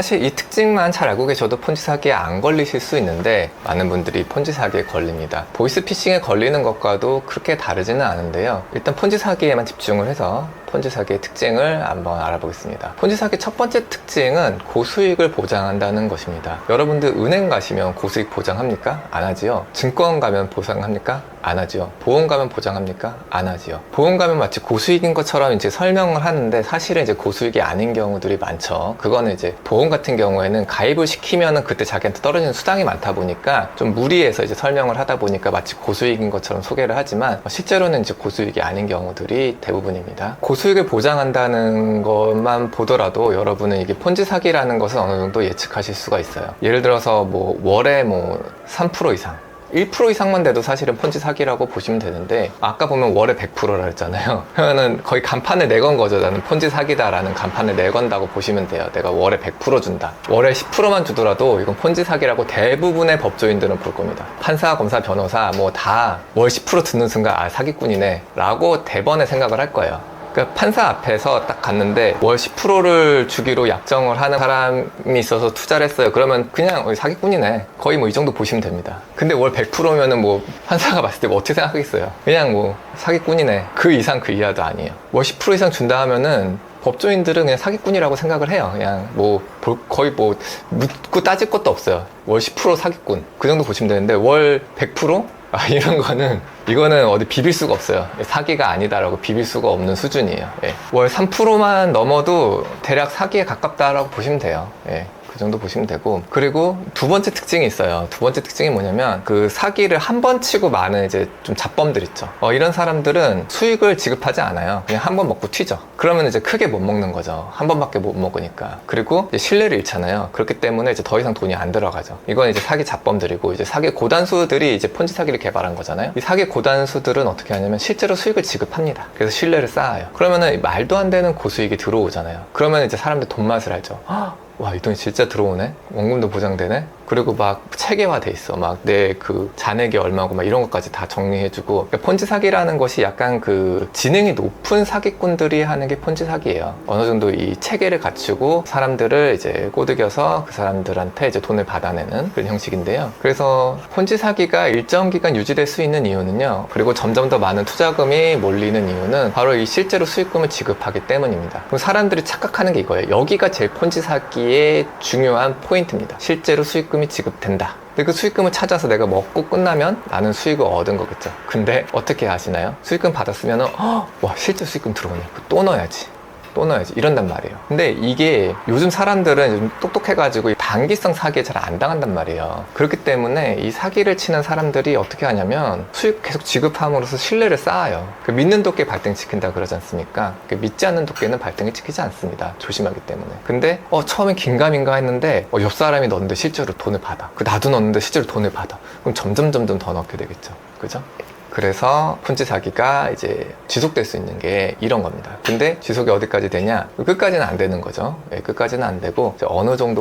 사실 이 특징만 잘 알고 계셔도 폰지 사기에 안 걸리실 수 있는데 많은 분들이 폰지 사기에 걸립니다. 보이스피싱에 걸리는 것과도 그렇게 다르지는 않은데요. 일단 폰지 사기에만 집중을 해서 폰지 사기의 특징을 한번 알아보겠습니다. 폰지 사기 첫 번째 특징은 고수익을 보장한다는 것입니다. 여러분들 은행 가시면 고수익 보장합니까? 안 하지요. 증권 가면 보장합니까? 안 하지요. 보험 가면 보장합니까? 안 하지요. 보험 가면 마치 고수익인 것처럼 이제 설명을 하는데 사실은 이제 고수익이 아닌 경우들이 많죠. 그거는 이제 보험 같은 경우에는 가입을 시키면은 그때 자기한테 떨어지는 수당이 많다 보니까 좀 무리해서 이제 설명을 하다 보니까 마치 고수익인 것처럼 소개를 하지만 실제로는 이제 고수익이 아닌 경우들이 대부분입니다. 고수익을 보장한다는 것만 보더라도 여러분은 이게 폰지 사기라는 것은 어느 정도 예측하실 수가 있어요. 예를 들어서 뭐 월에 뭐 3% 이상 1% 이상만 돼도 사실은 폰지 사기라고 보시면 되는데 아까 보면 월에 100%라 했잖아요. 그러면은 거의 간판을 내건 거죠. 나는 폰지 사기다라는 간판을 내건다고 보시면 돼요. 내가 월에 100% 준다. 월에 10%만 주더라도 이건 폰지 사기라고 대부분의 법조인들은 볼 겁니다. 판사, 검사, 변호사 뭐 다 월 10% 듣는 순간 아 사기꾼이네 라고 대번에 생각을 할 거예요. 그러니까 판사 앞에서 딱 갔는데 월 10%를 주기로 약정을 하는 사람이 있어서 투자를 했어요. 그러면 그냥 사기꾼이네. 거의 뭐 이 정도 보시면 됩니다. 근데 월 100%면은 뭐 판사가 봤을 때 뭐 어떻게 생각하겠어요? 그냥 뭐 사기꾼이네. 그 이상 그 이하도 아니에요. 월 10% 이상 준다 하면은 법조인들은 그냥 사기꾼이라고 생각을 해요. 그냥 뭐 거의 뭐 묻고 따질 것도 없어요. 월 10% 사기꾼. 그 정도 보시면 되는데 월 100%? 이런 거는 이거는 어디 비빌 수가 없어요. 사기가 아니다라고 비빌 수가 없는 수준이에요. 예. 월 3%만 넘어도 대략 사기에 가깝다라고 보시면 돼요. 예. 그 정도 보시면 되고, 그리고 두 번째 특징이 있어요. 두 번째 특징이 뭐냐면 그 사기를 한 번 치고 많은 이제 좀 잡범들 있죠. 이런 사람들은 수익을 지급하지 않아요. 그냥 한 번 먹고 튀죠. 그러면 이제 크게 못 먹는 거죠. 한 번밖에 못 먹으니까. 그리고 이제 신뢰를 잃잖아요. 그렇기 때문에 이제 더 이상 돈이 안 들어가죠. 이건 이제 사기 잡범들이고, 이제 사기 고단수들이 이제 폰지 사기를 개발한 거잖아요. 이 사기 고단수들은 어떻게 하냐면 실제로 수익을 지급합니다. 그래서 신뢰를 쌓아요. 그러면은 말도 안 되는 고수익이 들어오잖아요. 그러면 이제 사람들 돈 맛을 알죠. 와, 이 돈이 진짜 들어오네? 원금도 보장되네? 그리고 막 체계화 돼 있어. 막 내 그 잔액이 얼마고 막 이런 것까지 다 정리해주고. 그러니까 폰지 사기라는 것이 약간 그 지능이 높은 사기꾼들이 하는 게 폰지 사기예요. 어느 정도 이 체계를 갖추고 사람들을 이제 꼬드겨서 그 사람들한테 이제 돈을 받아내는 그런 형식인데요. 그래서 폰지 사기가 일정 기간 유지될 수 있는 이유는요. 그리고 점점 더 많은 투자금이 몰리는 이유는 바로 이 실제로 수익금을 지급하기 때문입니다. 그럼 사람들이 착각하는 게 이거예요. 여기가 제일 폰지 사기의 중요한 포인트입니다. 실제로 수익금이 지급된다. 근데 그 수익금을 찾아서 내가 먹고 끝나면 나는 수익을 얻은 거겠죠. 근데 어떻게 아시나요? 수익금 받았으면은 와 실제 수익금 들어오네. 또 넣어야지. 또 넣어야지 이런단 말이에요. 근데 이게 요즘 사람들은 좀 똑똑해가지고 단기성 사기에 잘 안 당한단 말이에요. 그렇기 때문에 이 사기를 치는 사람들이 어떻게 하냐면 수익 계속 지급함으로써 신뢰를 쌓아요. 그 믿는 도끼 발등시킨다 그러지 않습니까? 그 믿지 않는 도끼는 발등을 지키지 않습니다. 조심하기 때문에. 근데 처음엔 긴가민가 했는데 옆 사람이 넣었는데 실제로 돈을 받아. 나도 넣었는데 실제로 돈을 받아. 그럼 점점 더 넣게 되겠죠. 그죠? 그래서 폰지 사기가 이제 지속될 수 있는 게 이런 겁니다. 근데 지속이 어디까지 되냐? 끝까지는 안 되는 거죠. 끝까지는 안 되고 어느 정도